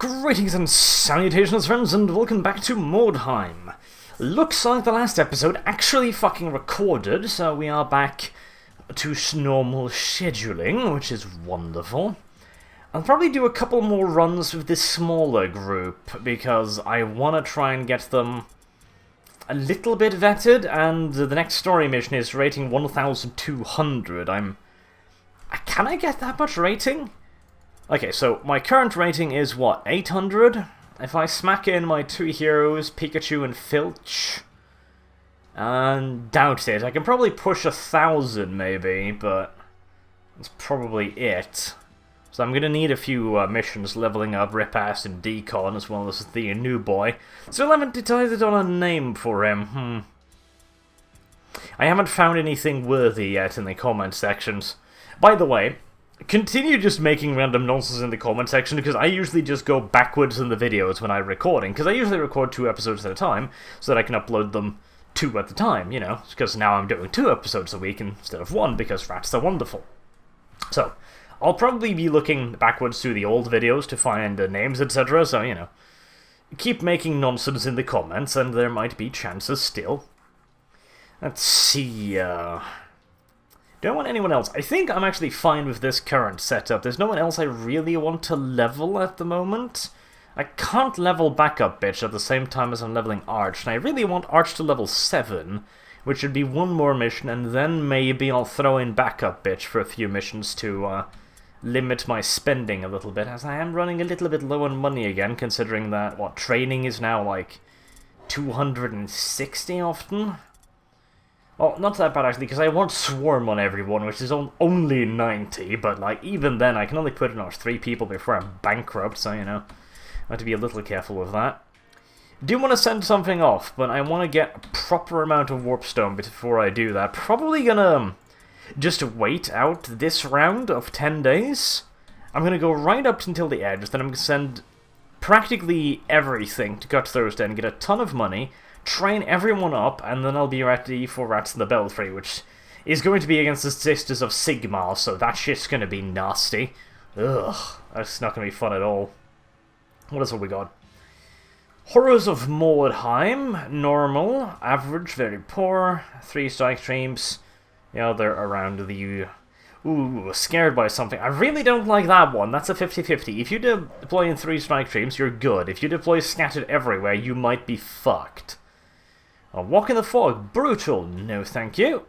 Greetings and salutations, friends, and welcome back to Mordheim. Looks like the last episode actually fucking recorded, so we are back to normal scheduling, which is wonderful. I'll probably do a couple more runs with this smaller group, because I want to try and get them a little bit vetted, and the next story mission is rating 1200. Can I get that much rating? Okay, so my current rating is, what, 800? If I smack in my two heroes, Pikachu and Filch, doubt it. I can probably push 1000 maybe, but that's probably it. So I'm gonna need a few missions leveling up Rip-Ass and Decon, as well as the new boy. Still haven't decided on a name for him, I haven't found anything worthy yet in the comment sections. By the way, continue just making random nonsense in the comment section, because I usually just go backwards in the videos when I'm recording, because I usually record 2 episodes at a time, so that I can upload them 2 at a time, you know, because now I'm doing 2 episodes a week instead of 1, because rats are wonderful. So, I'll probably be looking backwards through the old videos to find names, etc., so, you know, keep making nonsense in the comments, and there might be chances still. Let's see, do I want anyone else? I think I'm actually fine with this current setup. There's no one else I really want to level at the moment. I can't level Backup Bitch at the same time as I'm leveling Arch, and I really want Arch to level 7, which should be 1 more mission, and then maybe I'll throw in Backup Bitch for a few missions to limit my spending a little bit, as I am running a little bit low on money again, considering that, what, training is now like 260 often? Well, not that bad actually, because I want Swarm on everyone, which is only 90, but like, even then I can only put in 3 people before I'm bankrupt, so, you know, I have to be a little careful with that. Do want to send something off, but I want to get a proper amount of Warpstone before I do that. Probably gonna just wait out this round of 10 days. I'm gonna go right up until the edge, then I'm gonna send practically everything to Gut Thursday and get a ton of money, train everyone up, and then I'll be ready for Rats in the Belfry, which is going to be against the Sisters of Sigeman, so that shit's gonna be nasty. Ugh, that's not gonna be fun at all. What else have we got? Horrors of Mordheim, normal, average, very poor, 3 strike streams. Yeah, they're around the... Ooh, scared by something. I really don't like that one. That's a 50-50. If you deploy in 3 strike streams, you're good. If you deploy scattered everywhere, you might be fucked. Walk in the Fog, brutal, no thank you.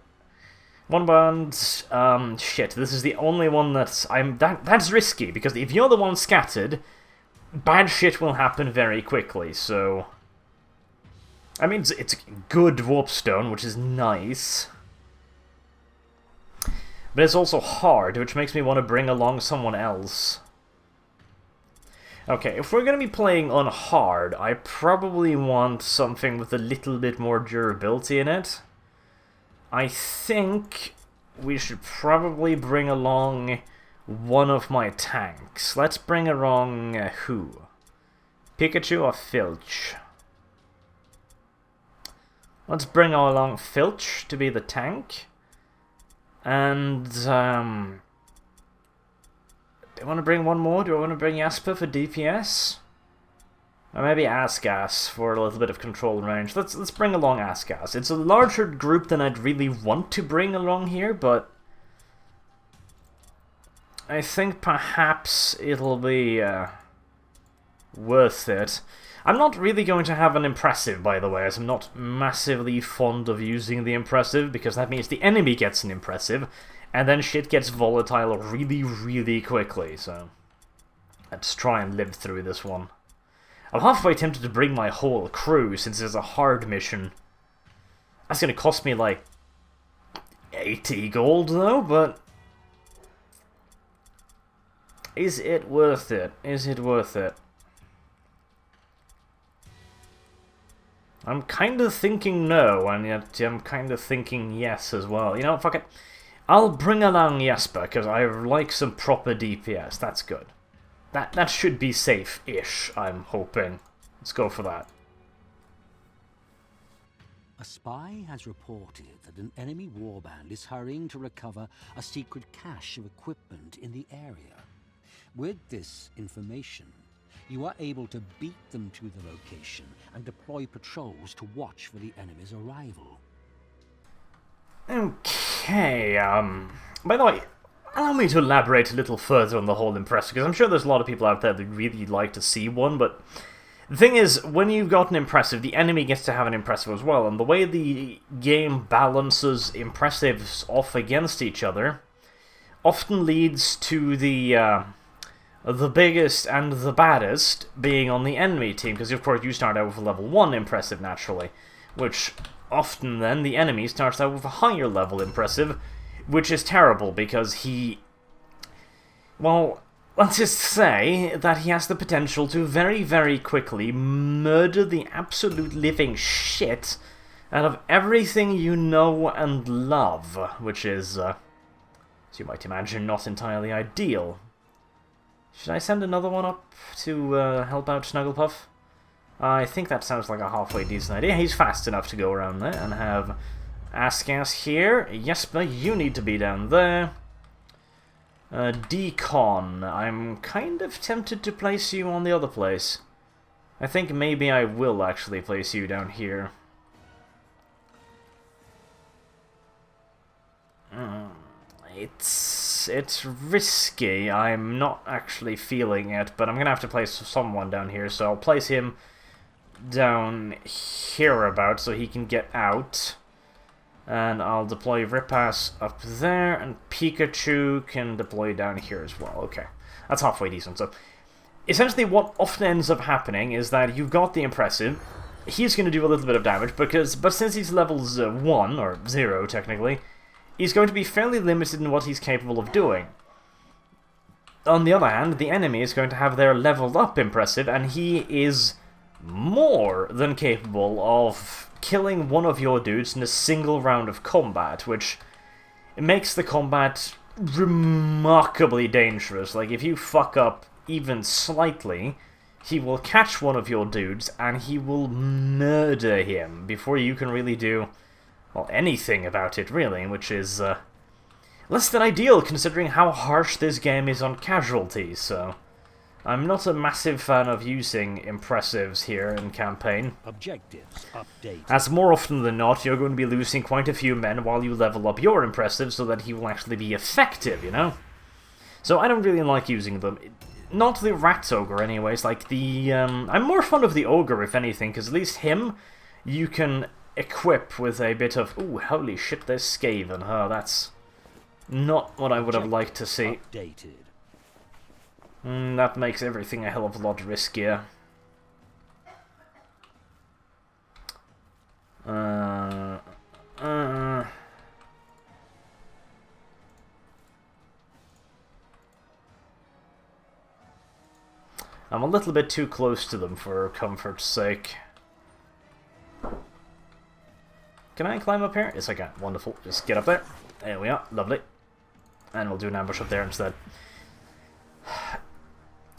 One band, shit, this is the only one that's risky, because if you're the one scattered, bad shit will happen very quickly, so... I mean, it's good Warpstone, which is nice. But it's also hard, which makes me want to bring along someone else. Okay, if we're going to be playing on hard, I probably want something with a little bit more durability in it. I think we should probably bring along one of my tanks. Let's bring along who? Pikachu or Filch? Let's bring along Filch to be the tank. And, do I want to bring one more? Do I want to bring Jasper for DPS? Or maybe Asgas for a little bit of control range. Let's bring along Asgas. It's a larger group than I'd really want to bring along here, but I think perhaps it'll be worth it. I'm not really going to have an Impressive, by the way, as I'm not massively fond of using the Impressive, because that means the enemy gets an Impressive, and then shit gets volatile really, really quickly, so let's try and live through this one. I'm halfway tempted to bring my whole crew, since it's a hard mission. That's gonna cost me, like, 80 gold, though, but... is it worth it? Is it worth it? I'm kind of thinking no, and yet I'm kind of thinking yes as well. You know, fuck it. I'll bring along Jasper, because I like some proper DPS. That's good. That should be safe-ish, I'm hoping. Let's go for that. A spy has reported that an enemy warband is hurrying to recover a secret cache of equipment in the area. With this information, You are able to beat them to the location and deploy patrols to watch for the enemy's arrival. Okay, by the way, allow me to elaborate a little further on the whole impressive, because I'm sure there's a lot of people out there that really like to see one, but the thing is, when you've got an impressive, the enemy gets to have an impressive as well, and the way the game balances impressives off against each other often leads to the biggest and the baddest being on the enemy team, because of course you start out with a level 1 impressive naturally, which often then the enemy starts out with a higher level impressive, which is terrible because he, well, let's just say that he has the potential to very, very quickly murder the absolute living shit out of everything you know and love, which is, as you might imagine, not entirely ideal. Should I send another one up to help out Snugglepuff? I think that sounds like a halfway decent idea. He's fast enough to go around there and have Asgas here. Jesper, you need to be down there. Decon, I'm kind of tempted to place you on the other place. I think maybe I will actually place you down here. It's risky. I'm not actually feeling it, but I'm gonna have to place someone down here, so I'll place him down hereabouts so he can get out. And I'll deploy Ripass up there, and Pikachu can deploy down here as well. Okay, that's halfway decent. So, essentially what often ends up happening is that you've got the impressive, he's going to do a little bit of damage, but since he's levels 1, or 0 technically, he's going to be fairly limited in what he's capable of doing. On the other hand, the enemy is going to have their leveled up impressive, and he is more than capable of killing one of your dudes in a single round of combat, which makes the combat remarkably dangerous. Like, if you fuck up even slightly, he will catch one of your dudes and he will murder him before you can really do, well, anything about it, really, which is less than ideal considering how harsh this game is on casualties, so I'm not a massive fan of using impressives here in campaign. Objectives update. As more often than not, you're going to be losing quite a few men while you level up your impressive so that he will actually be effective, you know? So I don't really like using them. Not the Rat Ogre anyways, like the, I'm more fond of the Ogre if anything, because at least him you can equip with a bit of, ooh, holy shit, there's Skaven. Oh, that's not what I would have liked to see. Updated. That makes everything a hell of a lot riskier. I'm a little bit too close to them for comfort's sake. Can I climb up here? Yes, I can. Wonderful. Just get up there. There we are. Lovely. And we'll do an ambush up there instead.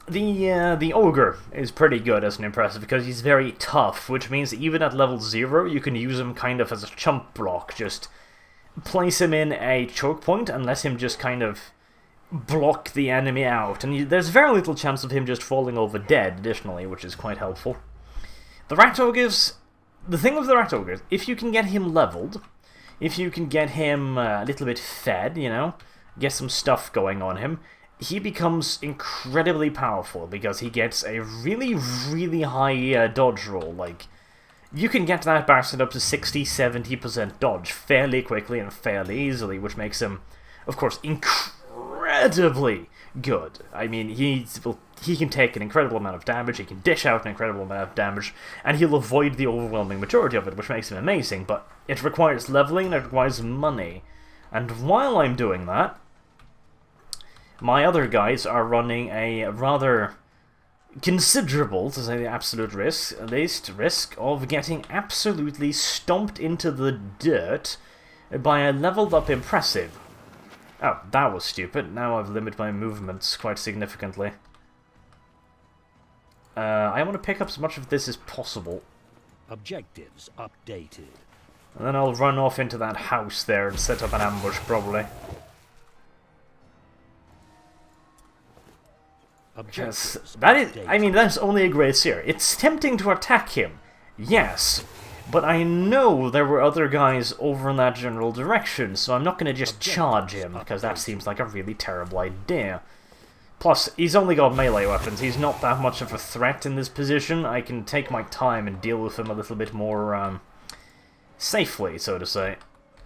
The Ogre is pretty good as an impressive because he's very tough, which means that even at level 0 you can use him kind of as a chump block. Just place him in a choke point and let him just kind of block the enemy out. And there's very little chance of him just falling over dead, additionally, which is quite helpful. The Rat Ogres, the thing with the Rat Ogres, if you can get him leveled, if you can get him a little bit fed, you know, get some stuff going on him, he becomes incredibly powerful because he gets a really, really high dodge roll. Like, you can get that bastard up to 60-70% dodge fairly quickly and fairly easily, which makes him, of course, incredibly good. I mean, he can take an incredible amount of damage, he can dish out an incredible amount of damage, and he'll avoid the overwhelming majority of it, which makes him amazing, but it requires leveling and it requires money. And while I'm doing that, my other guys are running a rather considerable, to say the absolute risk, at least, risk of getting absolutely stomped into the dirt by a leveled up impressive. Oh, that was stupid. Now I've limited my movements quite significantly. I want to pick up as much of this as possible. Objectives updated. And then I'll run off into that house there and set up an ambush, probably. Because Objectives that is, updated. I mean, that's only a Grey Seer. It's tempting to attack him, yes, but I know there were other guys over in that general direction, so I'm not going to just charge him, because that seems like a really terrible idea. Plus, he's only got melee weapons. He's not that much of a threat in this position. I can take my time and deal with him a little bit more safely, so to say.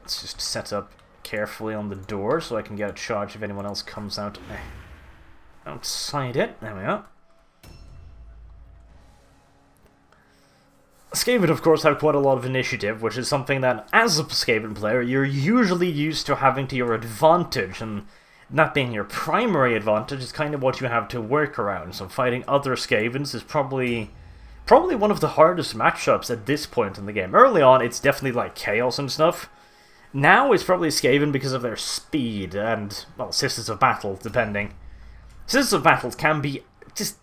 Let's just set up carefully on the door so I can get a charge if anyone else comes out outside it. There we are. Skaven, of course, have quite a lot of initiative, which is something that, as a Skaven player, you're usually used to having to your advantage, and that being your primary advantage is kind of what you have to work around. So fighting other Skavens is probably one of the hardest matchups at this point in the game. Early on, it's definitely like Chaos and stuff. Now it's probably Skaven because of their speed and, well, Sisters of Battle, depending. Sisters of Battle can be just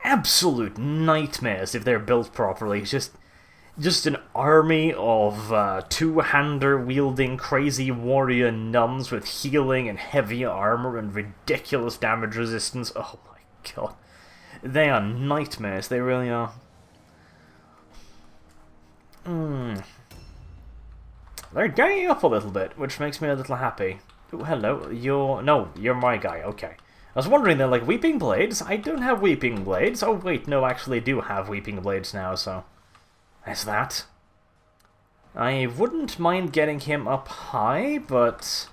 absolute nightmares if they're built properly. Just an army of two-hander wielding crazy warrior nuns with healing and heavy armor and ridiculous damage resistance. Oh my god. They are nightmares, they really are. They're ganging up a little bit, which makes me a little happy. Oh, hello. You're my guy, okay. I was wondering, they're like, Weeping Blades? I don't have Weeping Blades. Oh wait, no, actually I do have Weeping Blades now, so... There's that. I wouldn't mind getting him up high, but...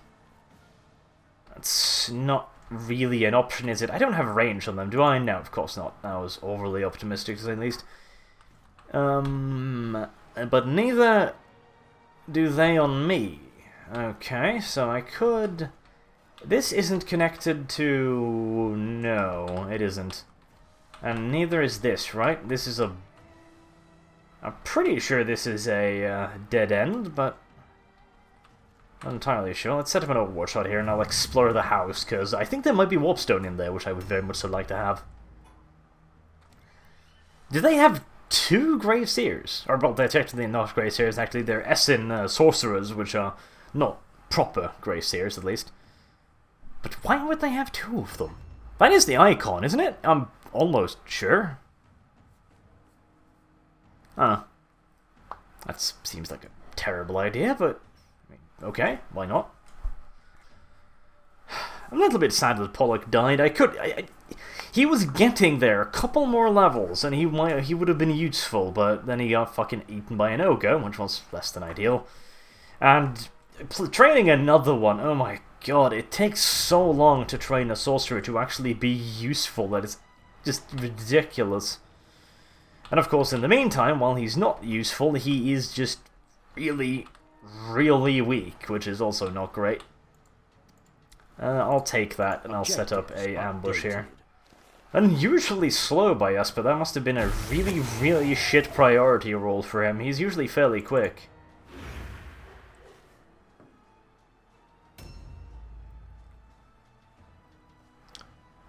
That's not really an option, is it? I don't have range on them, do I? No, of course not. I was overly optimistic, to say the least. But neither do they on me. Okay, so I could... This isn't connected to... No, it isn't. And neither is this, right? This is a... I'm pretty sure this is a dead end, but... Not entirely sure. Let's set up an overwatch shot here and I'll explore the house, because I think there might be warpstone in there, which I would very much so like to have. Do they have two Grey Seers? Or, well, they're technically not Grey Seers, actually. They're Essen sorcerers, which are not proper Grey Seers, at least. But why would they have two of them? That is the icon, isn't it? I'm almost sure. That seems like a terrible idea, but... I mean, okay, why not? I'm a little bit sad that Pollock died. He was getting there a couple more levels, and he would have been useful, but then he got fucking eaten by an ogre, which was less than ideal. And training another one, oh my god, it takes so long to train a sorcerer to actually be useful that it's just ridiculous. And of course, in the meantime, while he's not useful, he is just really, really weak, which is also not great. I'll take that, and I'll set up a ambush here. Unusually slow by us, but that must have been a really, really shit priority roll for him. He's usually fairly quick.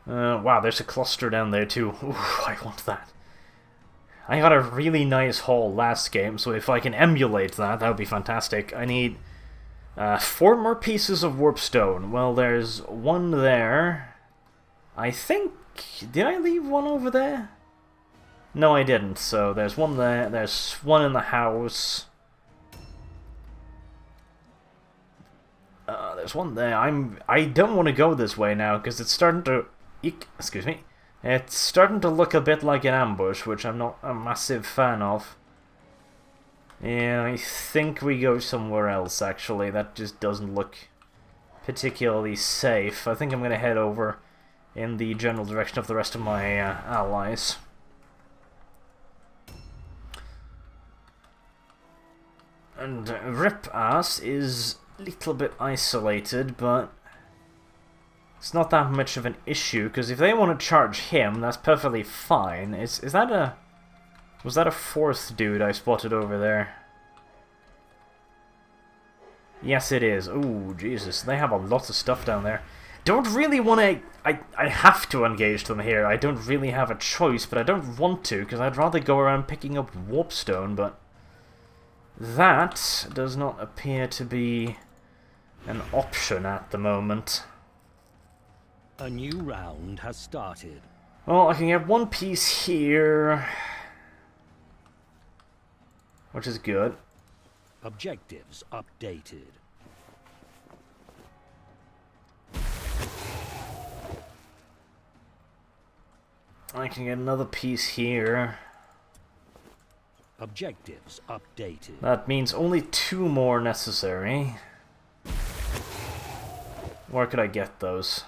Wow, there's a cluster down there too. Ooh, I want that. I got a really nice haul last game, so if I can emulate that, that would be fantastic. I need 4 more pieces of warpstone. Well, there's one there. I think... Did I leave one over there? No, I didn't. So there's one there. There's one in the house. There's one there. I don't want to go this way now, because it's starting to... Excuse me. It's starting to look a bit like an ambush, which I'm not a massive fan of. Yeah, I think we go somewhere else, actually. That just doesn't look particularly safe. I think I'm going to head over in the general direction of the rest of my allies. And Rip-Ass is a little bit isolated, but... It's not that much of an issue, because if they want to charge him, that's perfectly fine. Is that a... Was that a 4th dude I spotted over there? Yes, it is. Ooh, Jesus. They have a lot of stuff down there. Don't really want to... I have to engage them here. I don't really have a choice, but I don't want to, because I'd rather go around picking up warpstone, but... That does not appear to be an option at the moment. A new round has started. Well, I can get one piece here, which is good. Objectives updated. I can get another piece here. Objectives updated. That means only 2 more necessary. Where could I get those?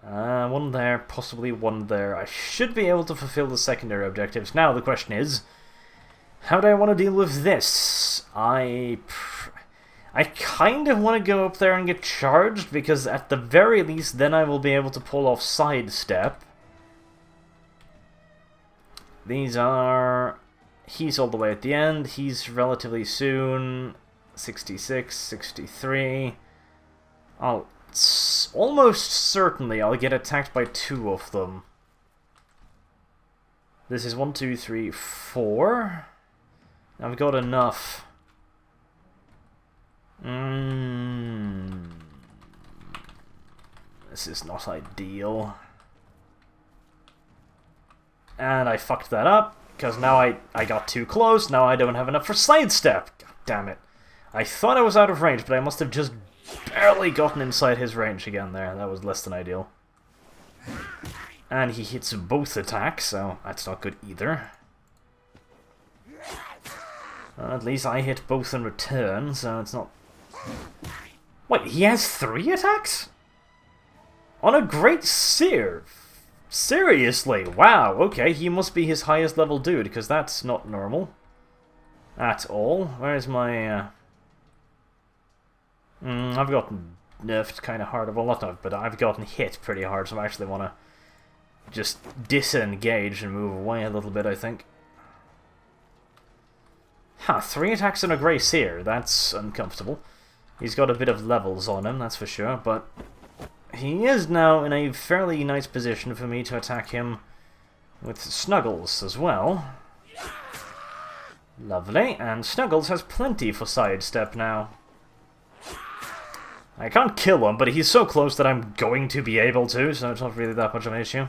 One there, possibly one there. I should be able to fulfill the secondary objectives. Now the question is, how do I want to deal with this? I kind of want to go up there and get charged, because at the very least then I will be able to pull off sidestep. These are... He's all the way at the end, he's relatively soon. 66, 63. Almost certainly I'll get attacked by 2 of them. This is 1, 2, 3, 4. I've got enough. This is not ideal. And I fucked that up, because now I got too close, now I don't have enough for sidestep. God damn it. I thought I was out of range, but I must have just barely gotten inside his range again there. That was less than ideal. And he hits both attacks, so that's not good either. At least I hit both in return, so it's not... Wait, he has 3 attacks? On a Great Seer? Seriously? Wow, okay, he must be his highest level dude, because that's not normal. At all. Where's my... I've gotten nerfed kind of hard. Well, not nerfed, but I've gotten hit pretty hard, so I actually want to just disengage and move away a little bit, I think. Huh, 3 attacks on a Grey Seer. That's uncomfortable. He's got a bit of levels on him, that's for sure, but he is now in a fairly nice position for me to attack him with Snuggles as well. Lovely, and Snuggles has plenty for sidestep now. I can't kill him, but he's so close that I'm going to be able to, so it's not really that much of an issue.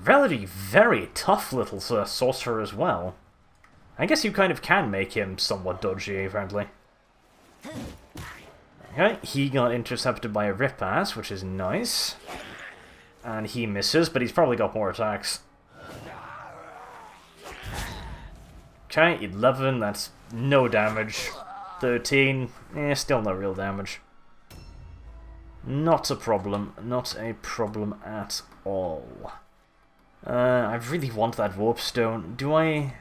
Relatively very tough little sorcerer as well. I guess you kind of can make him somewhat dodgy, apparently. Okay, he got intercepted by a Rip-Ass, which is nice. And he misses, but he's probably got more attacks. Okay, 11, that's no damage. 13, still no real damage. Not a problem. Not a problem at all. I really want that Warp Stone. Do I...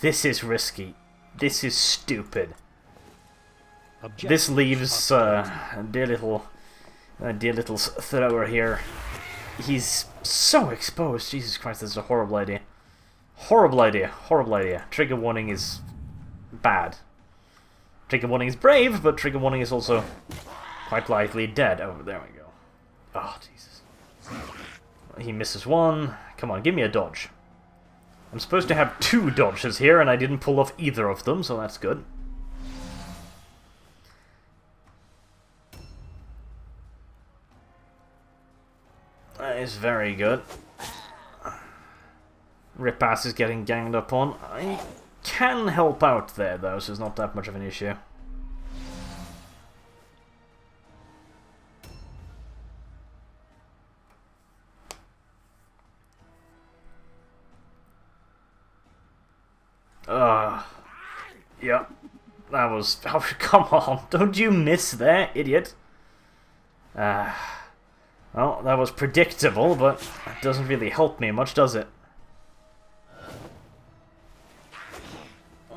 This is risky. This is stupid. This leaves dear little thrower here. He's so exposed. Jesus Christ, this is a horrible idea. Horrible idea. Horrible idea. Trigger warning is bad. Trigger warning is brave, but trigger warning is also quite likely dead. Oh, there we go. Oh, Jesus. He misses one. Come on, give me a dodge. I'm supposed to have 2 dodges here, and I didn't pull off either of them, so that's good. That is very good. Rip-Ass is getting ganged up on. I can help out there, though, so it's not that much of an issue. Yeah. That was... Oh, come on. Don't you miss there, idiot. Well, that was predictable, but that doesn't really help me much, does it?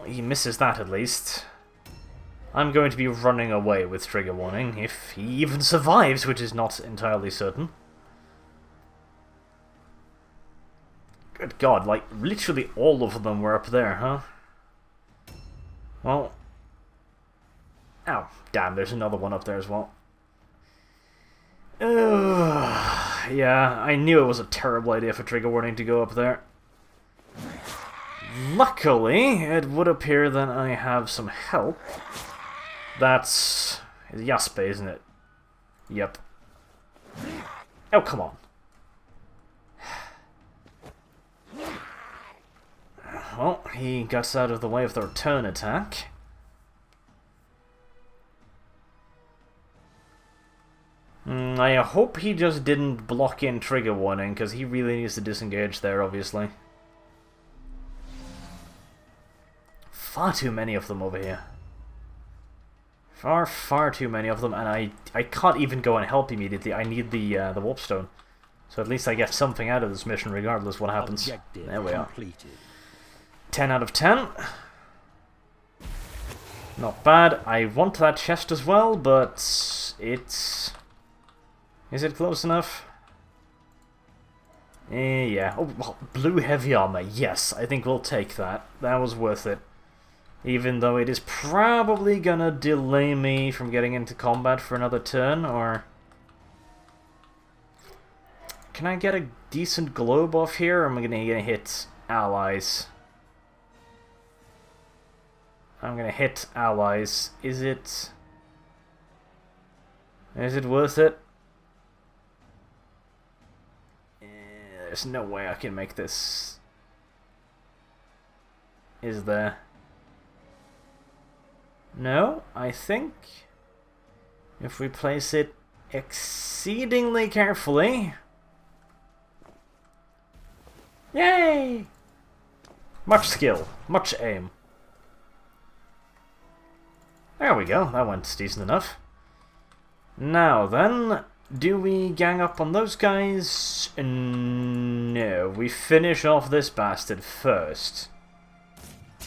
He misses that, at least. I'm going to be running away with trigger warning, if he even survives, which is not entirely certain. Good God, like, literally all of them were up there, huh? Well... Oh, damn, there's another one up there as well. Yeah, I knew it was a terrible idea for trigger warning to go up there. luckily, it would appear that I have some help. That's Jasper, isn't it? Yep. Oh, come on. Well, he gets out of the way of the return attack. I hope he just didn't block in trigger warning, because he really needs to disengage there, obviously. Far too many of them over here. Far too many of them, and I can't even go and help immediately. I need the warp stone. So at least I get something out of this mission regardless what happens. Objective There we are. completed. 10 out of 10. Not bad. I want that chest as well, but it's... Is it close enough? Yeah. Oh, well, blue heavy armor. Yes, I think we'll take that. That was worth it. Even though it is probably gonna delay me from getting into combat for another turn, or... Can I get a decent globe off here, or am I gonna hit allies? I'm gonna hit allies. Is it worth it? There's no way I can make this. Is there? No, I think if we place it exceedingly carefully. Yay! Much skill, much aim. There we go, that went decent enough. Now then, do we gang up on those guys? No, we finish off this bastard first.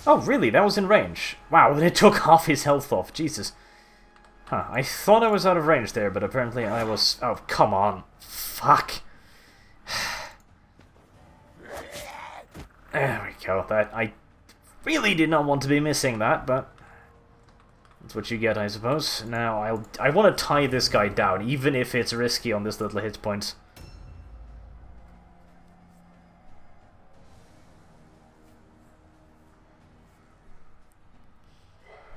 Oh, really? That was in range? Wow, and it took half his health off. Jesus. Huh, I thought I was out of range there, but apparently I was... Oh, come on. Fuck. There we go. That I really did not want to be missing that, but... That's what you get, I suppose. Now, I want to tie this guy down, even if it's risky on this little hit point.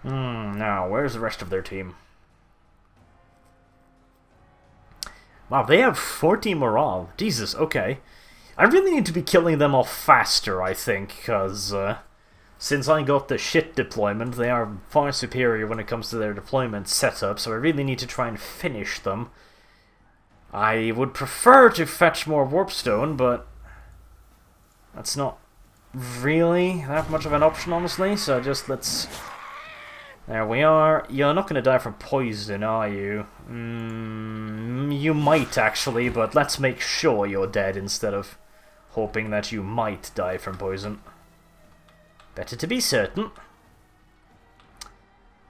Now, where's the rest of their team? Wow, they have 40 morale. Jesus, okay. I really need to be killing them off faster, I think, because... since I got the shit deployment, they are far superior when it comes to their deployment setup, so I really need to try and finish them. I would prefer to fetch more warpstone, but that's not really that much of an option, honestly, so just let's... There we are. You're not going to die from poison, are you? You might, actually, but let's make sure you're dead instead of hoping that you might die from poison. Better to be certain.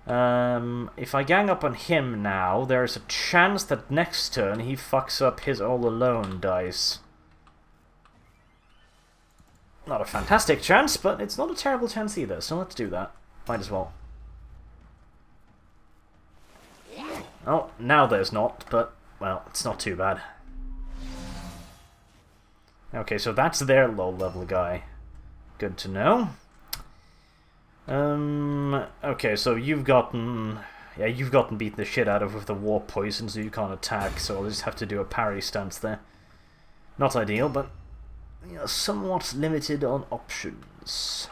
If I gang up on him now, there's a chance that next turn he fucks up his all-alone dice. Not a fantastic chance, but it's not a terrible chance either, so let's do that. Might as well. Oh, now there's not, but, well, it's not too bad. Okay, so that's their low-level guy. Good to know. Okay, so you've gotten beaten the shit out of with the warp poison, so you can't attack, so I'll just have to do a parry stance there. Not ideal, but you know, somewhat limited on options.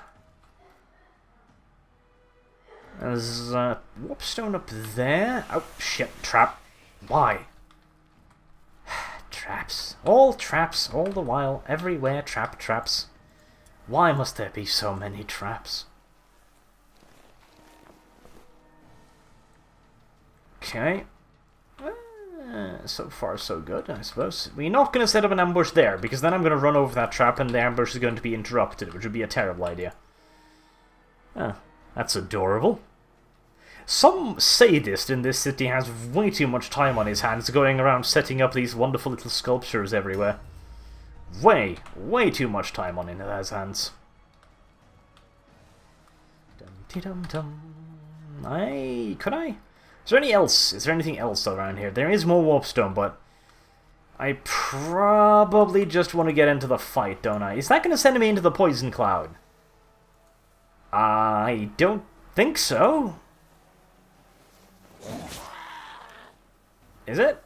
There's a warpstone up there. Oh, shit, trap. Why? Traps. All the while, everywhere, traps. Why must there be so many traps? Okay. So far, so good, I suppose. We're not going to set up an ambush there, because then I'm going to run over that trap and the ambush is going to be interrupted, which would be a terrible idea. Oh, that's adorable. Some sadist in this city has way too much time on his hands going around setting up these wonderful little sculptures everywhere. Way too much time on his hands. Dum-de-dum-dum. Is there anything else around here? There is more warpstone, but I probably just want to get into the fight, don't I? Is that going to send me into the poison cloud? I don't think so. Is it?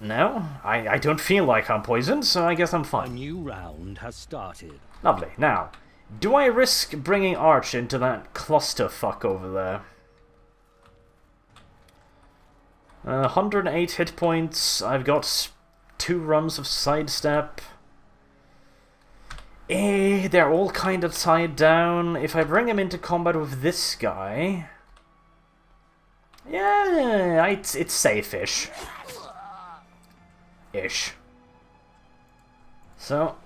No, I don't feel like I'm poisoned, so I guess I'm A fine. new round has started. Lovely. Now, do I risk bringing Arch into that clusterfuck over there? 108 hit points. I've got 2 runs of sidestep. They're all kind of tied down. If I bring him into combat with this guy... yeah, it's safe-ish. So,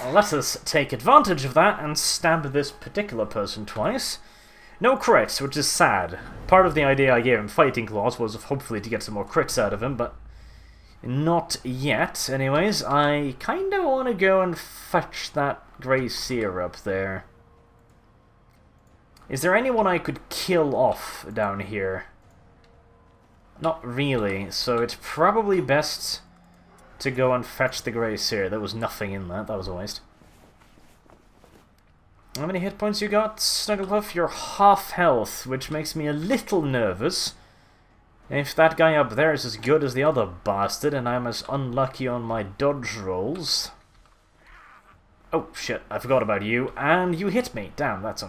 let us take advantage of that and stab this particular person twice. No crits, which is sad. Part of the idea I gave him Fighting Claws was hopefully to get some more crits out of him, but not yet. Anyways, I kind of want to go and fetch that Grey Seer up there. Is there anyone I could kill off down here? Not really, so it's probably best to go and fetch the Grey Seer. There was nothing in that was a waste. How many hit points you got, Snugglepuff? You're half health, which makes me a little nervous. If that guy up there is as good as the other bastard, and I'm as unlucky on my dodge rolls... oh, shit, I forgot about you, and you hit me. Damn, that's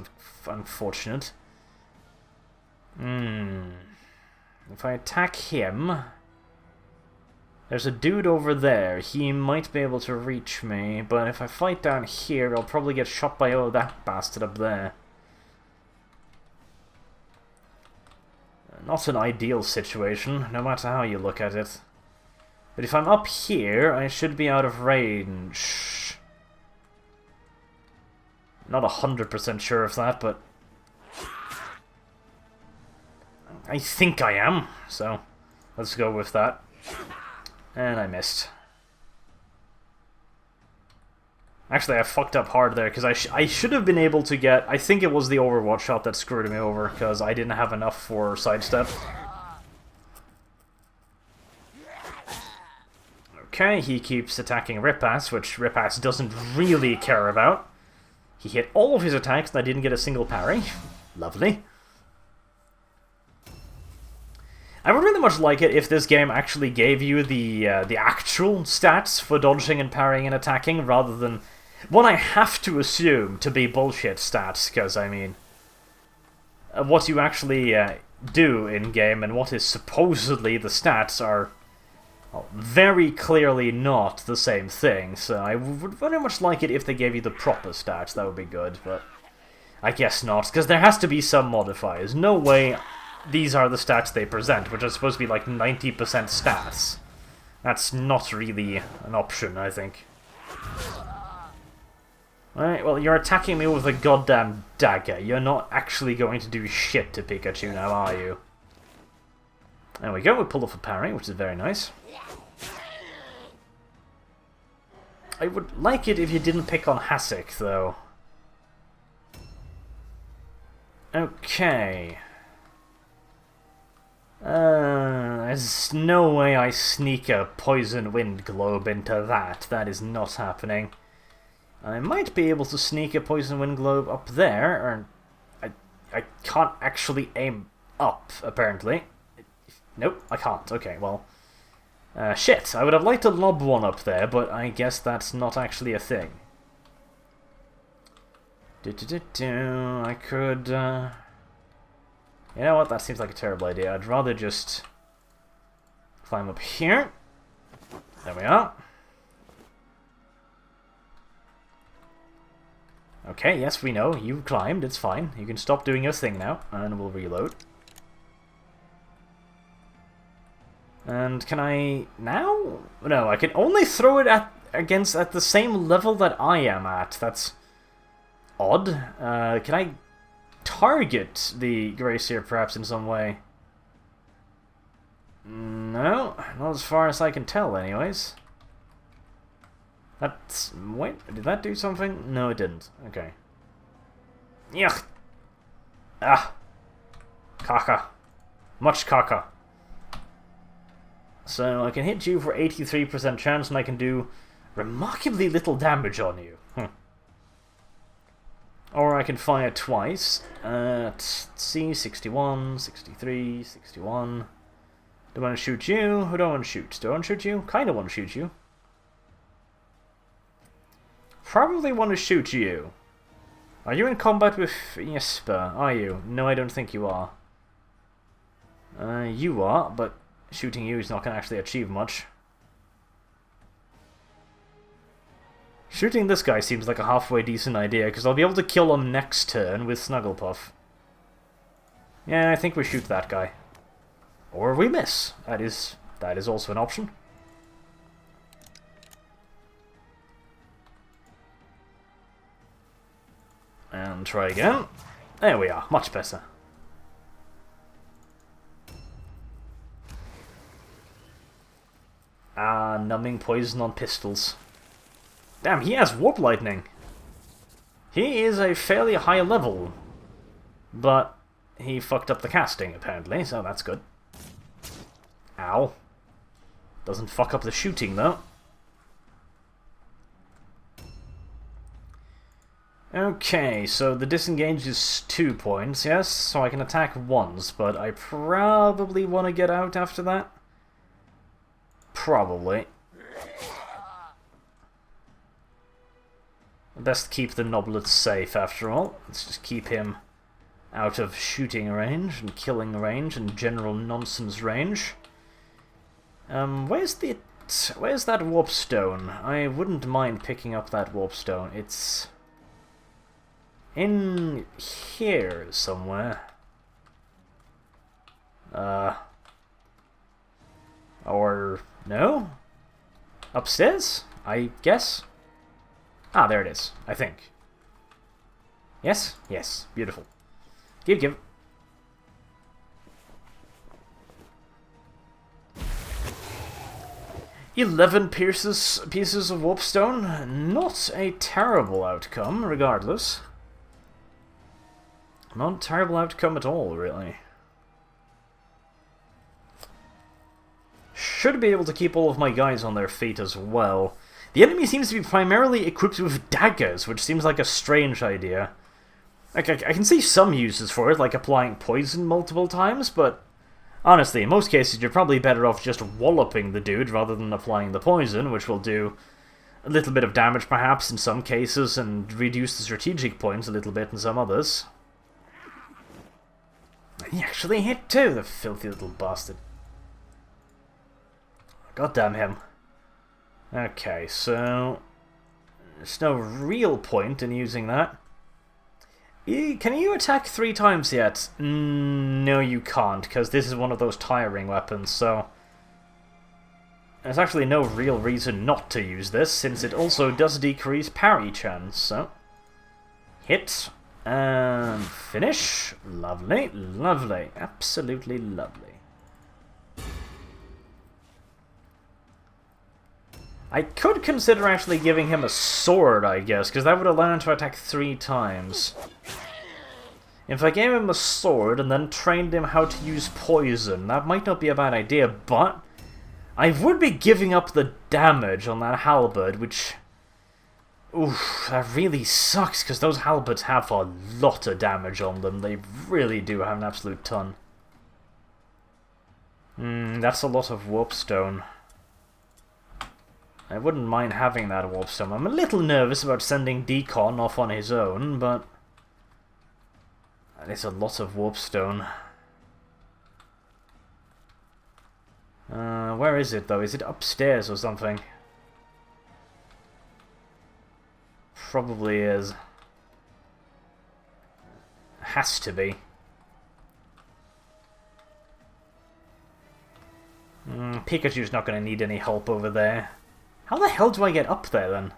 unfortunate. If I attack him... there's a dude over there. He might be able to reach me, but if I fight down here, I'll probably get shot by that bastard up there. Not an ideal situation, no matter how you look at it. But if I'm up here, I should be out of range. Not 100% sure of that, but... I think I am, so let's go with that. And I missed. Actually, I fucked up hard there, because I should have been able to get... I think it was the Overwatch shot that screwed me over, because I didn't have enough for sidestep. Okay, he keeps attacking Ripass, which Ripass doesn't really care about. He hit all of his attacks, and I didn't get a single parry. Lovely. I would really much like it if this game actually gave you the actual stats for dodging and parrying and attacking, rather than what I have to assume to be bullshit stats, because, I mean, what you actually do in-game and what is supposedly the stats are well, very clearly not the same thing, so I would very much like it if they gave you the proper stats. That would be good, but I guess not, because there has to be some modifiers. No way these are the stats they present, which are supposed to be like 90% stats. That's not really an option, I think. Alright, well, you're attacking me with a goddamn dagger. You're not actually going to do shit to Pikachu now, are you? There we go, we pulled off a parry, which is very nice. I would like it if you didn't pick on Hasek, though. Okay. There's no way I sneak a Poison Wind Globe into that. That is not happening. I might be able to sneak a Poison Wind Globe up there, or I can't actually aim up, apparently. Nope, I can't. Okay, well... shit, I would have liked to lob one up there, but I guess that's not actually a thing. I could... you know what, that seems like a terrible idea. I'd rather just climb up here. There we are. Okay, yes, we know. You climbed, it's fine. You can stop doing your thing now, and we'll reload. And can I... now? No, I can only throw it at the same level that I am at. That's odd. Can I target the Grey Seer perhaps in some way? No, not as far as I can tell anyways. That's... wait, did that do something? No, it didn't. Okay. Yuck! Ah! Caca. Much caca. So I can hit you for 83% chance and I can do remarkably little damage on you. Or I can fire twice at, let's see, 61, 63, 61. Do I want to shoot you? Who do I want to shoot? Do I want to shoot you? Kind of want to shoot you. Probably want to shoot you. Are you in combat with Jesper? Are you? No, I don't think you are. You are, but shooting you is not going to actually achieve much. Shooting this guy seems like a halfway decent idea, because I'll be able to kill him next turn with Snugglepuff. Yeah, I think we shoot that guy. Or we miss. That is also an option. And try again. There we are, much better. Ah, numbing poison on pistols. Damn, he has Warp Lightning. He is a fairly high level. But he fucked up the casting, apparently, so that's good. Ow. Doesn't fuck up the shooting, though. Okay, so the disengage is 2 points, yes? So I can attack once, but I probably want to get out after that. Probably. Best keep the Noblet safe, after all. Let's just keep him out of shooting range and killing range and general nonsense range. Where's that warp stone? I wouldn't mind picking up that warp stone. It's in here somewhere. Or no? Upstairs, I guess? Ah, there it is, I think. Yes? Yes. Beautiful. Give. 11 pieces of warpstone. Not a terrible outcome, regardless. Not a terrible outcome at all, really. Should be able to keep all of my guys on their feet as well. The enemy seems to be primarily equipped with daggers, which seems like a strange idea. Like, I can see some uses for it, like applying poison multiple times, but honestly, in most cases you're probably better off just walloping the dude rather than applying the poison, which will do a little bit of damage perhaps in some cases and reduce the strategic points a little bit in some others. He actually hit too, the filthy little bastard. God damn him. Okay, so there's no real point in using that. Can you attack 3 times yet? No, you can't, because this is one of those tiring weapons, so there's actually no real reason not to use this, since it also does decrease parry chance, so hit and finish. Lovely, lovely, absolutely lovely. I could consider actually giving him a sword, I guess, because that would allow him to attack 3 times. If I gave him a sword and then trained him how to use poison, that might not be a bad idea, but I would be giving up the damage on that halberd, which... oof, that really sucks, because those halberds have a lot of damage on them. They really do have an absolute ton. That's a lot of warpstone. I wouldn't mind having that warpstone. I'm a little nervous about sending Deacon off on his own, but it's a lot of warpstone. Where is it, though? Is it upstairs or something? Probably is. Has to be. Pikachu's not going to need any help over there. How the hell do I get up there, then?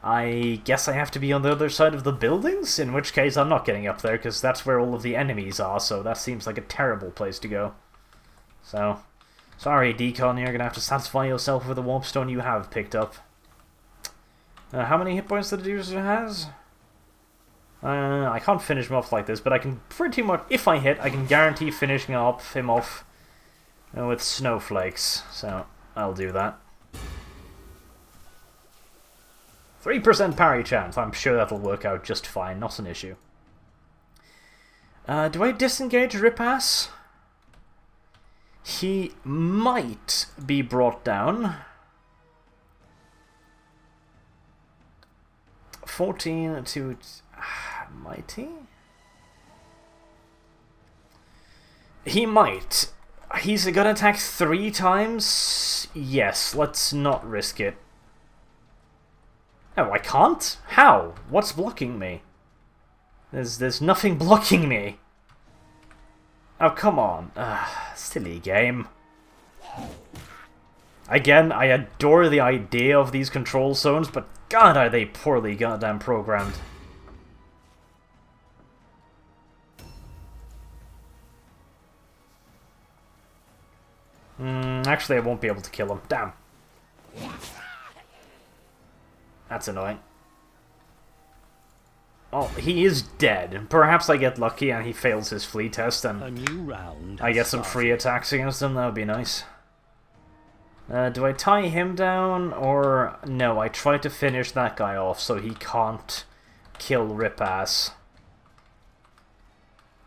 I guess I have to be on the other side of the buildings? In which case I'm not getting up there, because that's where all of the enemies are, so that seems like a terrible place to go. So, sorry, Deacon, you're going to have to satisfy yourself with the warpstone you have picked up. How many hit points did the user has? I can't finish him off like this, but I can pretty much, if I hit, I can guarantee finishing him off with snowflakes, so I'll do that. 3% parry chance. I'm sure that'll work out just fine. Not an issue. Do I disengage Ripass? He might be brought down. 14 to... mighty? He might. He's gonna attack 3 times? Yes, let's not risk it. Oh, I can't? How? What's blocking me? There's nothing blocking me. Oh, come on. Silly game. Again, I adore the idea of these control zones, but god are they poorly goddamn programmed. Actually, I won't be able to kill him. Damn. That's annoying. Oh, he is dead. Perhaps I get lucky and he fails his flea test and A new round I get some free attacks against him. That would be nice. Do I tie him down or... No, I try to finish that guy off so he can't kill Ripass.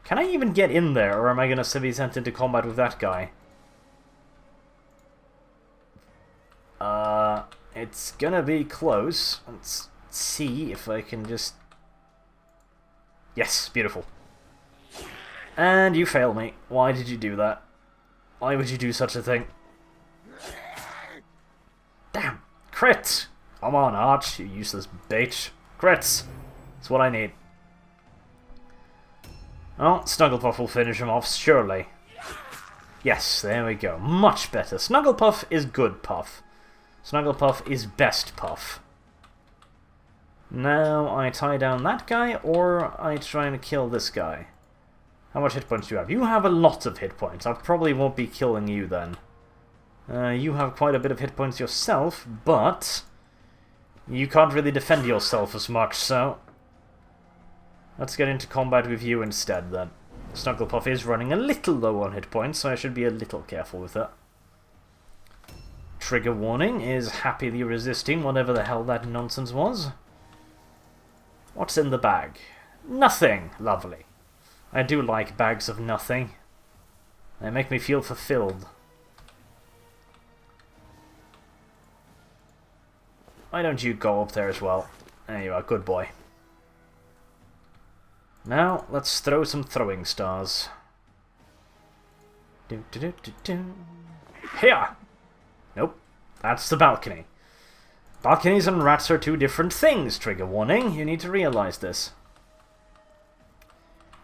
Can I even get in there, or am I going to be sent into combat with that guy? It's gonna be close. Let's see if I can just... Yes, beautiful. And you fail me. Why did you do that? Why would you do such a thing? Damn! Crit! Come on, Arch, you useless bitch. Crits! That's what I need. Oh, Snugglepuff will finish him off, surely. Yes, there we go. Much better. Snugglepuff is good Puff. Snugglepuff is best Puff. Now I tie down that guy, or I try and kill this guy. How much hit points do you have? You have a lot of hit points. I probably won't be killing you then. You have quite a bit of hit points yourself, but you can't really defend yourself as much, so let's get into combat with you instead then. Snugglepuff is running a little low on hit points, so I should be a little careful with that. Trigger warning is happily resisting whatever the hell that nonsense was. What's in the bag? Nothing! Lovely. I do like bags of nothing. They make me feel fulfilled. Why don't you go up there as well? There you are, good boy. Now, let's throw some throwing stars. Here! Nope, that's the balcony. Balconies and rats are 2 different things, trigger warning. You need to realize this.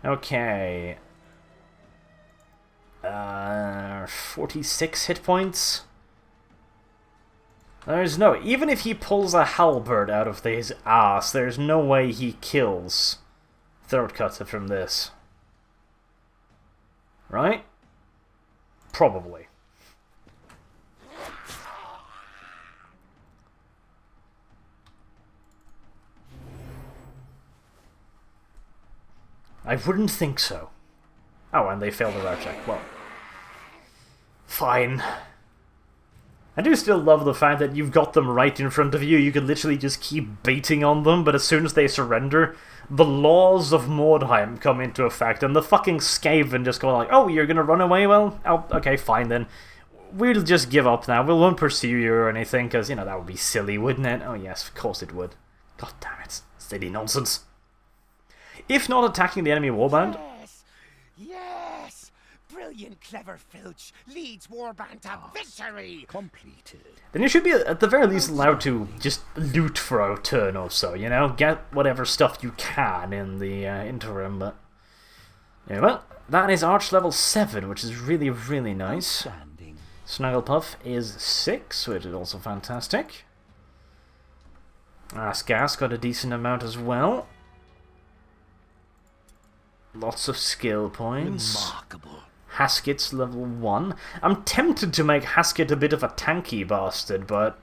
Okay. 46 hit points. There's no... Even if he pulls a halberd out of his ass, there's no way he kills Throat Cutter from this. Right? Probably. I wouldn't think so. Oh, and they failed the route check. Well, fine. I do still love the fact that you've got them right in front of you. You can literally just keep baiting on them, but as soon as they surrender, the laws of Mordheim come into effect, and the fucking Skaven just go like, oh, you're gonna run away? Well, oh, okay, fine then. We'll just give up now. We won't pursue you or anything, because, you know, that would be silly, wouldn't it? Oh yes, of course it would. God damn it. Silly nonsense. If not attacking the enemy warband... Yes! Yes! Brilliant, clever filch leads warband to victory! Completed. Then you should be, at the very least, allowed to just loot for a turn or so, you know? Get whatever stuff you can in the interim, but... Yeah, well, that is Arch level 7, which is really, really nice. Snugglepuff is 6, which is also fantastic. Asgas got a decent amount as well. Lots of skill points. Remarkable. Hasket's level 1. I'm tempted to make Hasket a bit of a tanky bastard, but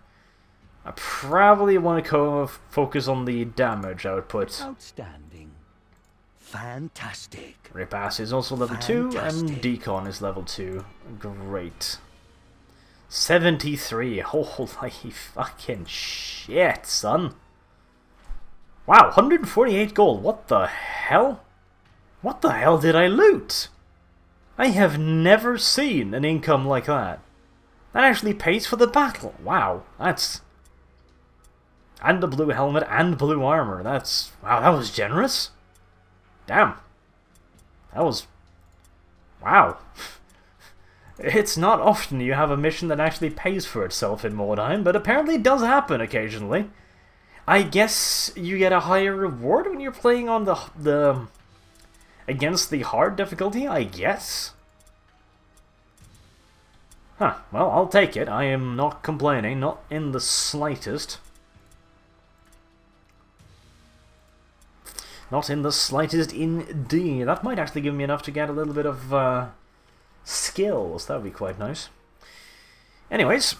I probably want to focus on the damage output. Outstanding. Fantastic. Ripass is also level 2, and Decon is level 2. Great. 73. Holy fucking shit, son. Wow, 148 gold. What the hell? What the hell did I loot? I have never seen an income like that. That actually pays for the battle. Wow, that's... And the blue helmet and blue armor. That's... Wow, that was generous. Damn. That was... Wow. It's not often you have a mission that actually pays for itself in Mordheim, but apparently it does happen occasionally. I guess you get a higher reward when you're playing on the against the hard difficulty, I guess? Huh, well, I'll take it. I am not complaining, not in the slightest. Not in the slightest indeed. That might actually give me enough to get a little bit of skills. That would be quite nice. Anyways,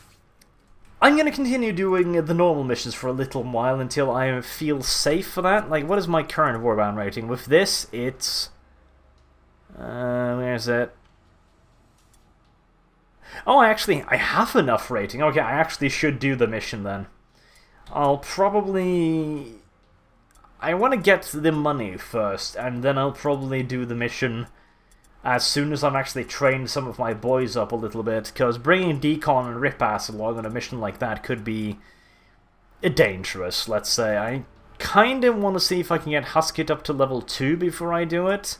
I'm going to continue doing the normal missions for a little while until I feel safe for that. Like, what is my current warband rating? With this, it's... where is it? Oh, I have enough rating. Okay, I actually should do the mission then. I'll probably... I want to get the money first, and then I'll probably do the mission as soon as I've actually trained some of my boys up a little bit, because bringing Decon and Rip-Ass along on a mission like that could be dangerous, let's say. I kind of want to see if I can get Huskit up to level 2 before I do it,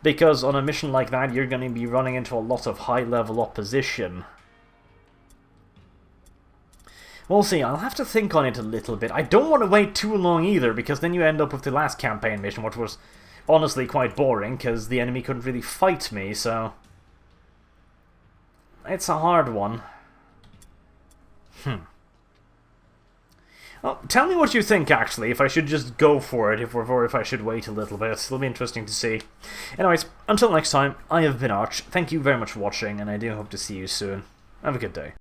because on a mission like that you're going to be running into a lot of high-level opposition. We'll see, I'll have to think on it a little bit. I don't want to wait too long either, because then you end up with the last campaign mission, which was honestly quite boring, because the enemy couldn't really fight me, so... It's a hard one. Well, tell me what you think, actually, if I should just go for it, or if I should wait a little bit. It'll be interesting to see. Anyways, until next time, I have been Arch. Thank you very much for watching, and I do hope to see you soon. Have a good day.